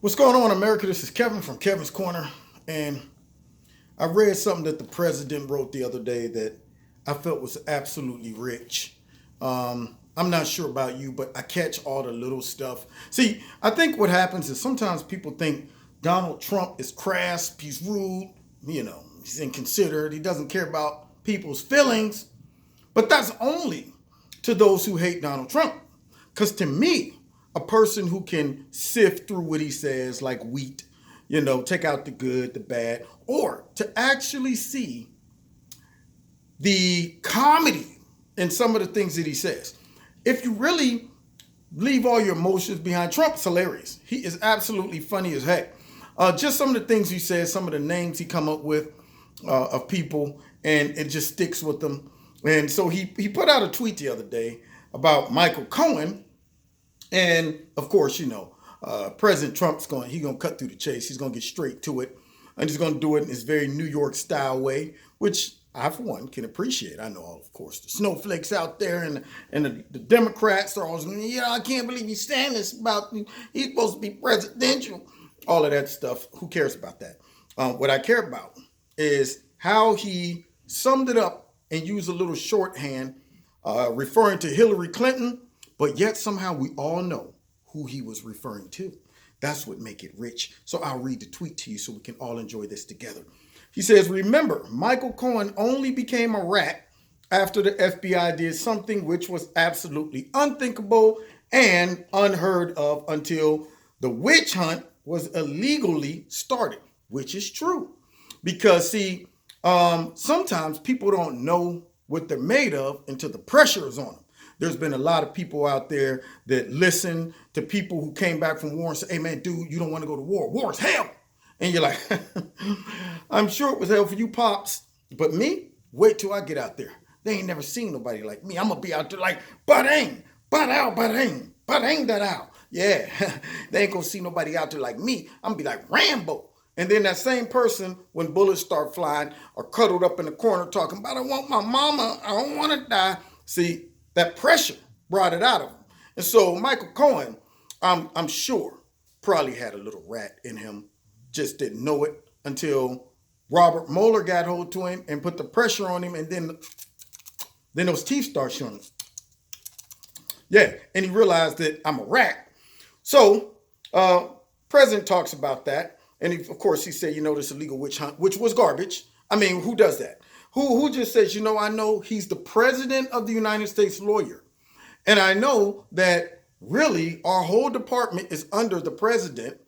What's going on, America? This is Kevin from Kevin's Corner, and I read something that the president wrote the other day that I felt was absolutely rich. I'm not sure about you, but I catch all the little stuff. See, I think what happens is sometimes people think Donald Trump is crass, he's rude, he's inconsiderate, he doesn't care about people's feelings, but that's only to those who hate Donald Trump. Because to me, a person who can sift through what he says like wheat, take out the good, the bad, or to actually see the comedy in some of the things that he says. If you really leave all your emotions behind, Trump's hilarious. He is absolutely funny as heck. Just some of the things he says, some of the names he come up with of people, and it just sticks with them. And so he put out a tweet the other day about Michael Cohen. And of course, President Trump's going to cut through the chase. He's going to get straight to it. And he's going to do it in his very New York style way, which I, for one, can appreciate. I know, of course, the snowflakes out there and the Democrats are always, I can't believe he's saying this about, he's supposed to be presidential. All of that stuff. Who cares about that? What I care about is how he summed it up and used a little shorthand referring to Hillary Clinton, but yet somehow we all know who he was referring to. That's what makes it rich. So I'll read the tweet to you so we can all enjoy this together. He says, remember, Michael Cohen only became a rat after the FBI did something which was absolutely unthinkable and unheard of until the witch hunt was illegally started, which is true. Because, see, sometimes people don't know what they're made of until the pressure is on them. There's been a lot of people out there that listen to people who came back from war and say, hey, man, dude, you don't want to go to war. War is hell. And you're like, I'm sure it was hell for you, Pops. But me, wait till I get out there. They ain't never seen nobody like me. I'm going to be out there like, ba-dang, ba-dow, ba-dang, ba-dang, that-ow. Yeah, they ain't going to see nobody out there like me. I'm going to be like Rambo. And then that same person, when bullets start flying, are cuddled up in the corner talking about, I want my mama, I don't want to die. See, that pressure brought it out of him. And so Michael Cohen, I'm sure, probably had a little rat in him, just didn't know it until Robert Mueller got hold to him and put the pressure on him, and then those teeth start showing. Yeah, and he realized that I'm a rat. So President talks about that. And of course, he said, this illegal witch hunt, which was garbage. I mean, who does that? Who just says, I know he's the president of the United States lawyer. And I know that really our whole department is under the president.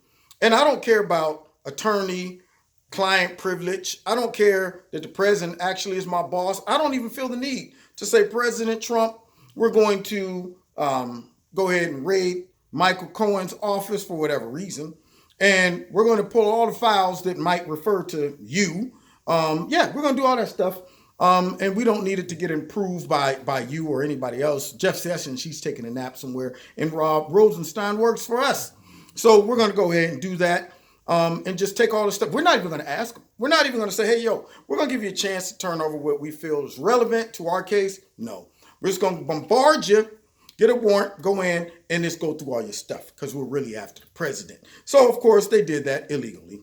And I don't care about attorney-client privilege. I don't care that the president actually is my boss. I don't even feel the need to say, President Trump, we're going to go ahead and raid Michael Cohen's office for whatever reason. And we're going to pull all the files that might refer to you. We're going to do all that stuff. And we don't need it to get improved by you or anybody else. Jeff Sessions, he's taking a nap somewhere. And Rob Rosenstein works for us. So we're going to go ahead and do that and just take all the stuff. We're not even going to ask them. We're not even going to say, hey, we're going to give you a chance to turn over what we feel is relevant to our case. No, we're just going to bombard you. Get a warrant, go in, and just go through all your stuff because we're really after the president. So, of course, they did that illegally.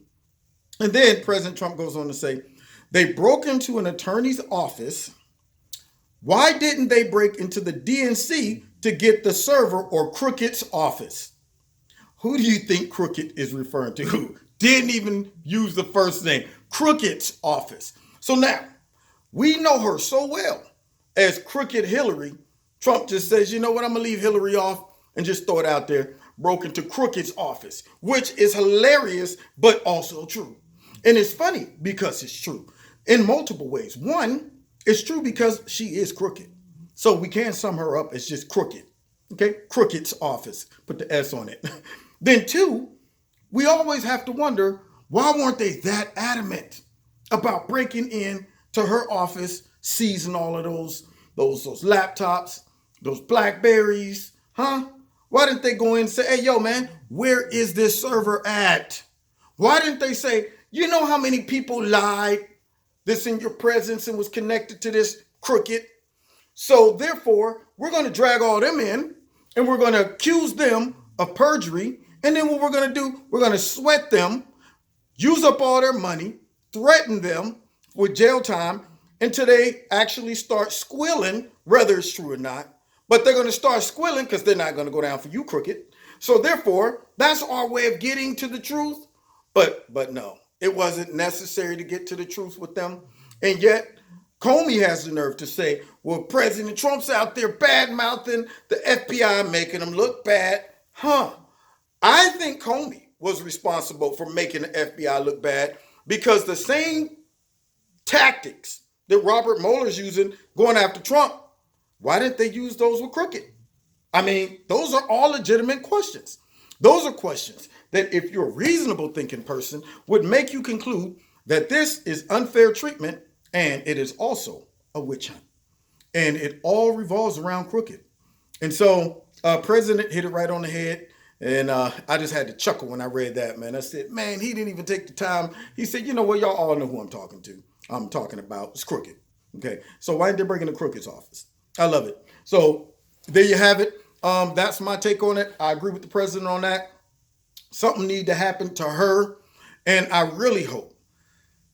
And then President Trump goes on to say, they broke into an attorney's office. Why didn't they break into the DNC to get the server or Crooked's office? Who do you think Crooked is referring to? Who didn't even use the first name? Crooked's office. So now, we know her so well as Crooked Hillary. Trump just says, I'm going to leave Hillary off and just throw it out there. Broke into Crooked's office, which is hilarious, but also true. And it's funny because it's true in multiple ways. One, it's true because she is crooked. So we can sum her up as just crooked. Okay? Crooked's office. Put the S on it. Then two, we always have to wonder, why weren't they that adamant about breaking in to her office, seizing all of those laptops, those Blackberries, huh? Why didn't they go in and say, hey, man, where is this server at? Why didn't they say, you know how many people lied this in your presence and was connected to this crooked? So therefore, we're going to drag all them in and we're going to accuse them of perjury And then what we're going to do, we're going to sweat them, use up all their money, threaten them with jail time until they actually start squealing, whether it's true or not. But they're going to start squealing because they're not going to go down for you, crooked. So therefore, that's our way of getting to the truth. But no, it wasn't necessary to get to the truth with them. And yet, Comey has the nerve to say, well, President Trump's out there bad-mouthing the FBI, making them look bad. I think Comey was responsible for making the FBI look bad because the same tactics that Robert Mueller's using going after Trump, why didn't they use those with Crooked? I mean, those are all legitimate questions. Those are questions that if you're a reasonable thinking person would make you conclude that this is unfair treatment and it is also a witch hunt. And it all revolves around Crooked. And so President hit it right on the head. And I just had to chuckle when I read that, man. I said, man, he didn't even take the time. He said, you know what? Y'all all know who I'm talking to. I'm talking about it's Crooked. Okay. So why didn't they break into Crooked's office? I love it. So there you have it. That's my take on it. I agree with the president on that. Something need to happen to her. And I really hope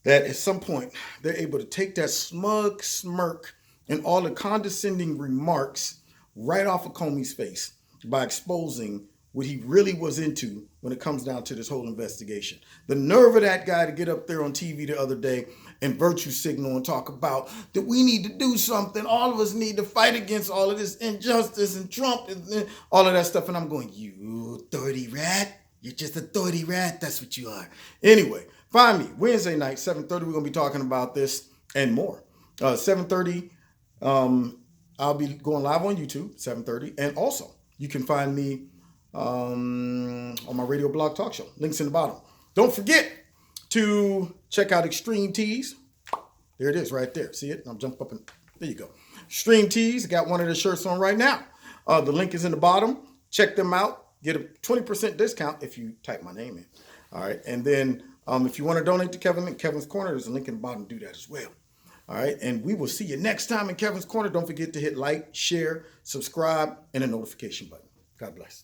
that at some point they're able to take that smug smirk and all the condescending remarks right off of Comey's face by exposing what he really was into when it comes down to this whole investigation. The nerve of that guy to get up there on TV the other day and virtue signal and talk about that we need to do something. All of us need to fight against all of this injustice and Trump and all of that stuff. And I'm going, you authority rat. You're just a authority rat. That's what you are. Anyway, find me Wednesday night, 7:30. We're going to be talking about this and more. 7:30, I'll be going live on YouTube, 7:30. And also, you can find me on my radio blog talk show. Links in the bottom. Don't forget to check out Extreme Tees. There it is right there. See it? I'm jumping up and there you go. Extreme Tees. Got one of the shirts on right now. The link is in the bottom. Check them out. Get a 20% discount if you type my name in. All right. And then if you want to donate to Kevin in Kevin's Corner, there's a link in the bottom. Do that as well. All right. And we will see you next time in Kevin's Corner. Don't forget to hit like, share, subscribe, and a notification button. God bless.